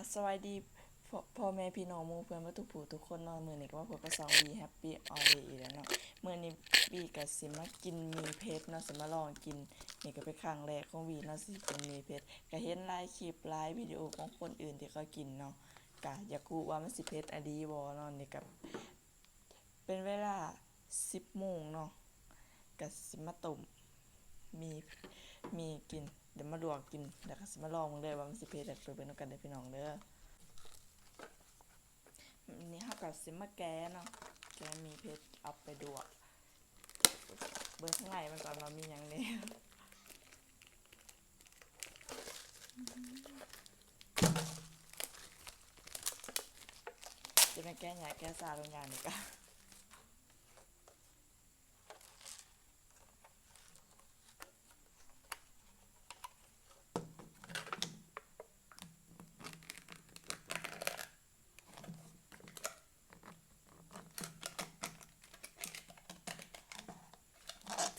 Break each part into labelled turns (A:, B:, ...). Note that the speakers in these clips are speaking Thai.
A: สวัสดีพ่อแม่พี่น้องหมู่เพื่อนทุกผู้ทุกคนเนาะมื้อนี้ก็มาพบกับซองบีแฮปปี้ออเดย์อีกแล้วเนาะมื้อนี้บีก็สิมากินหมี่เผ็ดเนาะสิมาลองกินนี่ก็เป็นครั้งแรกของบีเนาะสิกินหมี่เผ็ดก็เห็นหลายคลิปหลายวิดีโอของคนอื่นที่เขากินเนาะก็อยากรู้ว่ามันสิเผ็ดอะดีบ่เนาะนี่ก็เป็นเวลา 10 โมงเนาะก็สิมาต้มมีมีกินเดี๋ยวมาลวกกินเดี๋ยวก็สิมาลองมึงเด้อว่ามันสิเผ็ดไปเบิ่งนำกันเด้อพี่น้องเด้อนี่เฮาก็สิมาแกะเนาะแกะมีเผ็ดเอาไปลวกเบิ่งข้างในมันก่อนว่ามีหยังแหน่จะมาแกะหยังแกะซาลงอย่างนี้ก็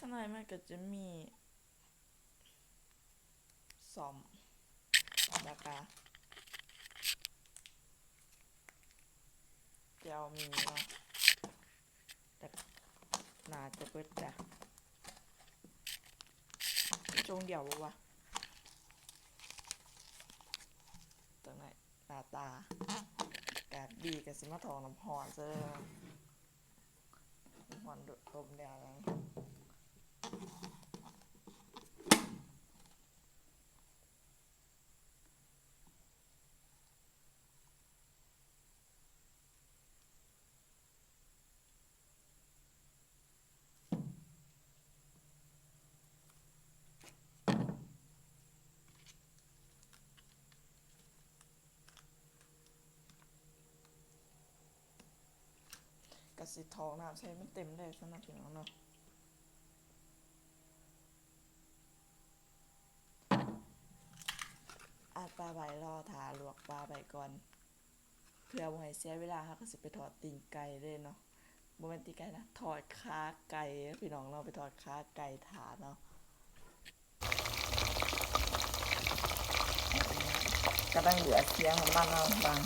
A: ข้างในมันก็จะมีซ่อมแล้วก็แจ่วมีเนาะแต่น่าจะเบิดจ้ะจงเดียวบ่วะตรงไหนหน้าตากะบีก็สิมาถอกน้ำร้อนซะเด้อน้ำร้อนต้มแล้วนะก็สิถอกน้ำใส่มันเต็มเลยสำหรับพี่น้องเนาะอาปลาใบรอถาลวกปลาใบก่อนเพื่อบ่ให้เสียเวลาเฮาก็สิไปทอดตีนไก่เลยเนาะบ่แม่นตีนไก่นะทอดขาไก่พี่น้องเนาะไปทอดขาไก่ถาเนาะก็ต้องเหลือเสียงของมันเนาะบาง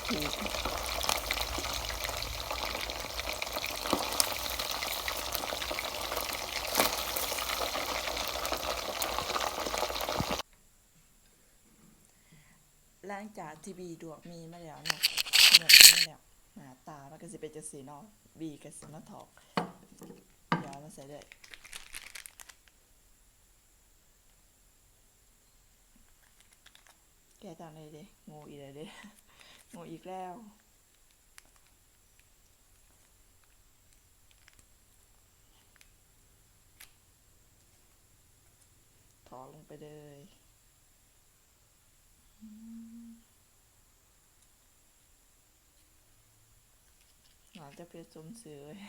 A: ทีหลังจากที่บีดวกมีมาแล้วเนาะเนื้อที่มาแล้วหน้าตามันก็สิเป็นจังซี่เนาะบีก็สิมาถอกเดี๋ยวมาใส่เลยแกจังเลยเด้โง่อีกแล้วเด้โง่อีกแล้วถอกลงไปเลยหวานจะเผ็ดสมซื่อเลย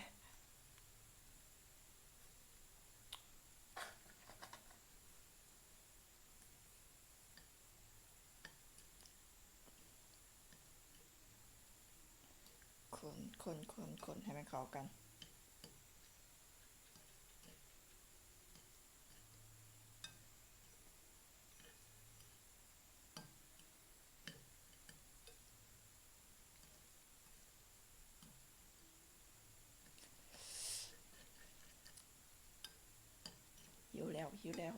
A: คนให้มันเข้ากันหิวแล้วหิวแล้ว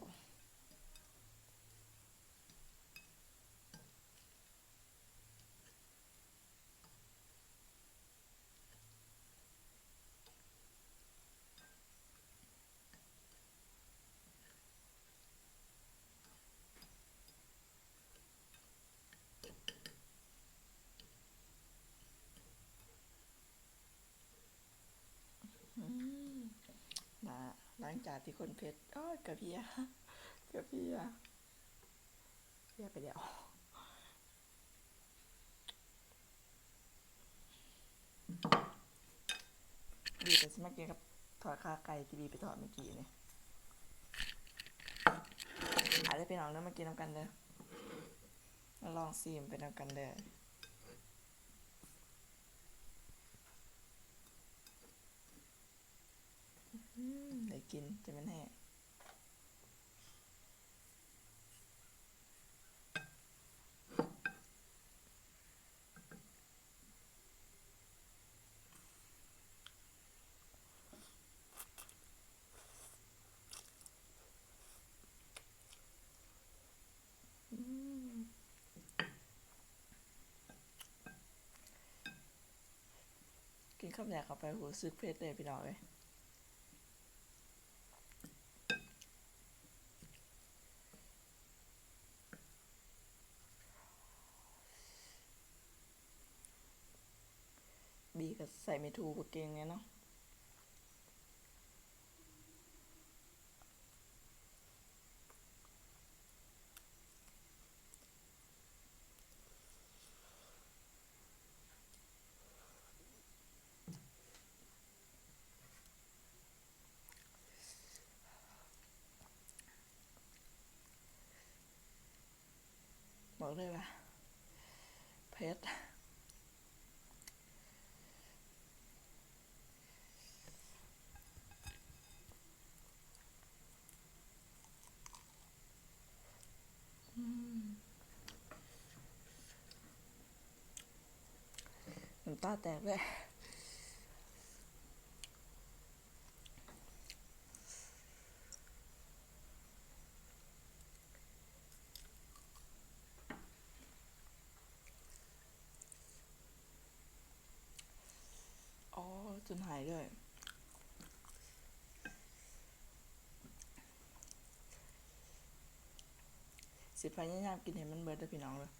A: นะหลังจากที่คนเผ็ดอ้อยกระเพียกระเพียเพียไปเดี๋ยวบีก็สิมากินกับทอดขาไก่ที่บีไปทอดเมื่อกี้นี่อาจจะเป็นน้องเด้อมากินนำกันเด้อมาลองซีมไปนำกันเด้อได้กินจะเป็นแห้ คำอยากเข้าไปหูซึกเพชรเลยพี่น้องเลยบีก็ใส่ไม่ถูกเก่งไงเนาะบอกเลยว่าเพชรน้ำตาแตกเลยอ๋อจนหายเลยสิพยายามกินให้มันเบิดเด้อพี่น้องเลย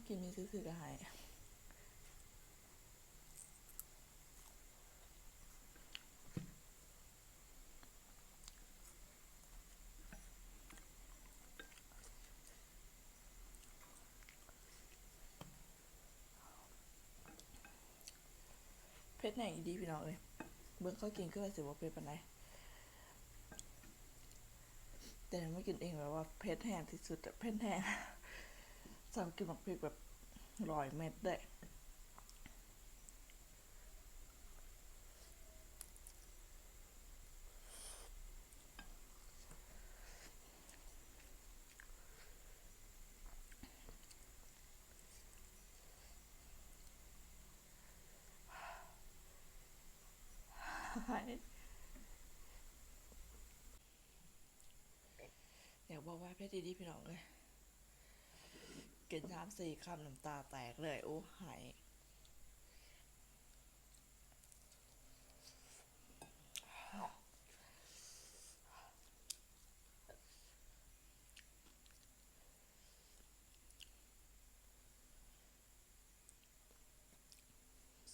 A: กินมีซื่อๆก็หายเพชรไหนดีพี่น้องเลยเบิ่งเขากินก็เลยสิว่าเพชรปานใดแต่ไม่กินเองแบบว่าเพชรแห้งที่สุดเพชรแห้งสามกินแบบเพชรแบบ100 เม็ดได้อยากบอกว่าเพชรดีๆพี่น้องเลยกิน3-4 คำน้ำตาแตกเลยโอ้หาย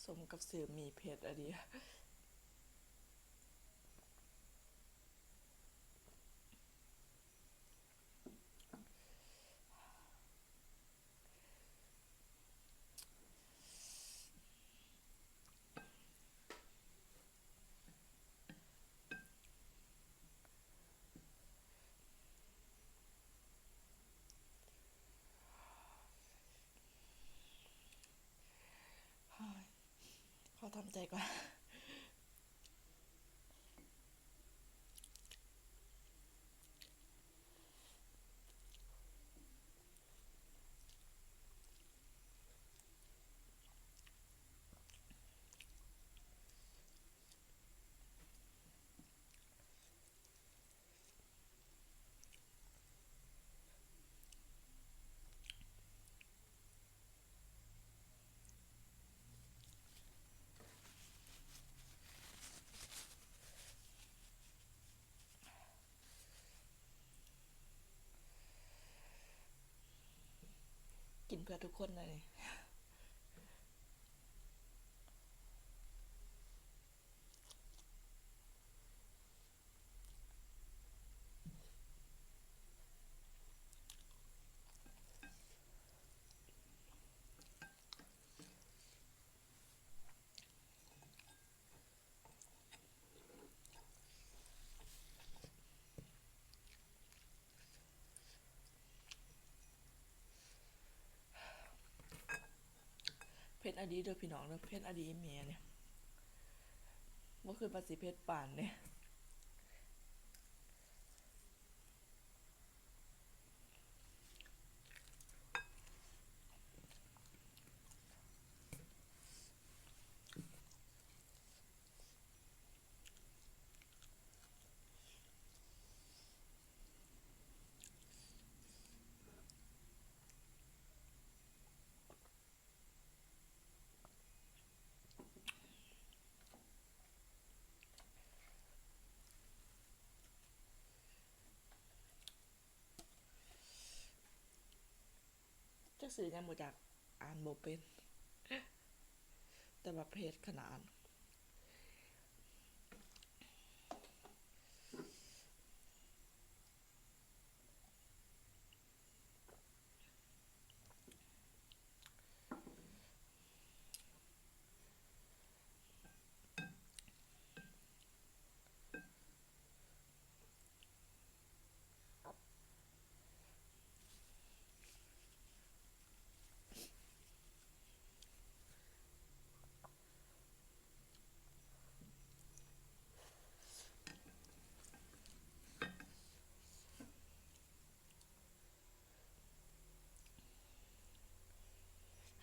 A: สมกับสื่อมีเพชรอะดีขอทำใจก่อนกินเพื่อทุกคนเลยเพชรอดีเด้อพี่น้องเด้อเพชรอดีเมียเนี่ยว่าคือภาษีเพชรป่านเนี่ย จะสื่อยังบ่จากอ่านบ่เป็นแต่ว่าเพจขนาด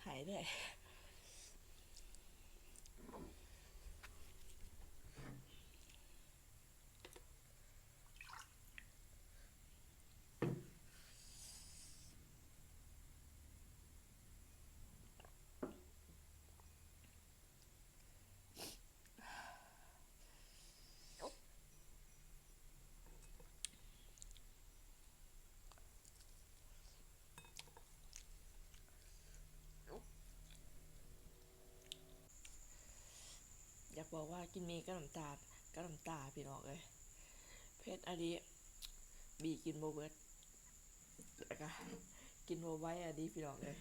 A: หายเลยอยากบอกว่ากินมีก็น้ำตาก็น้ำตาพี่น้องเลยเพชรอันนี้บีกินโบเบิร์ตแล้วก็กินโบไว้อันนี้พี่น้องเลย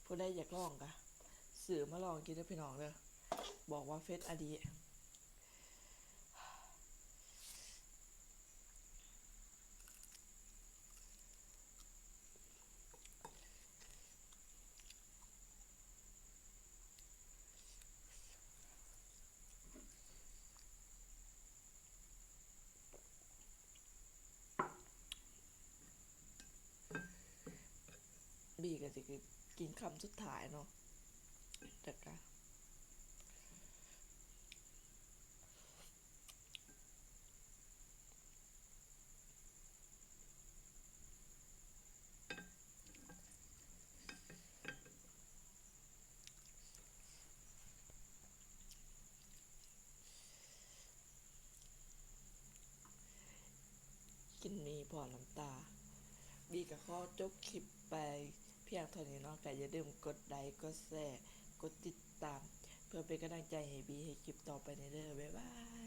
A: ผู้ใดอยากลองกะสื่อมาลองกินได้พี่น้องเลยบอกว่าเฟสอันนี้บีก็จะกินคำสุดท้ายเนาะแต่ก็กินมีพอน้ำตาบีก็ขอจบคลิปไปเพียงเท่านี้เนาะก็อย่าลืมกดไลค์กดแชร์กดติดตามเพื่อเป็นกำลังใจให้บีให้คลิปต่อไปในเด้อบ๊ายบาย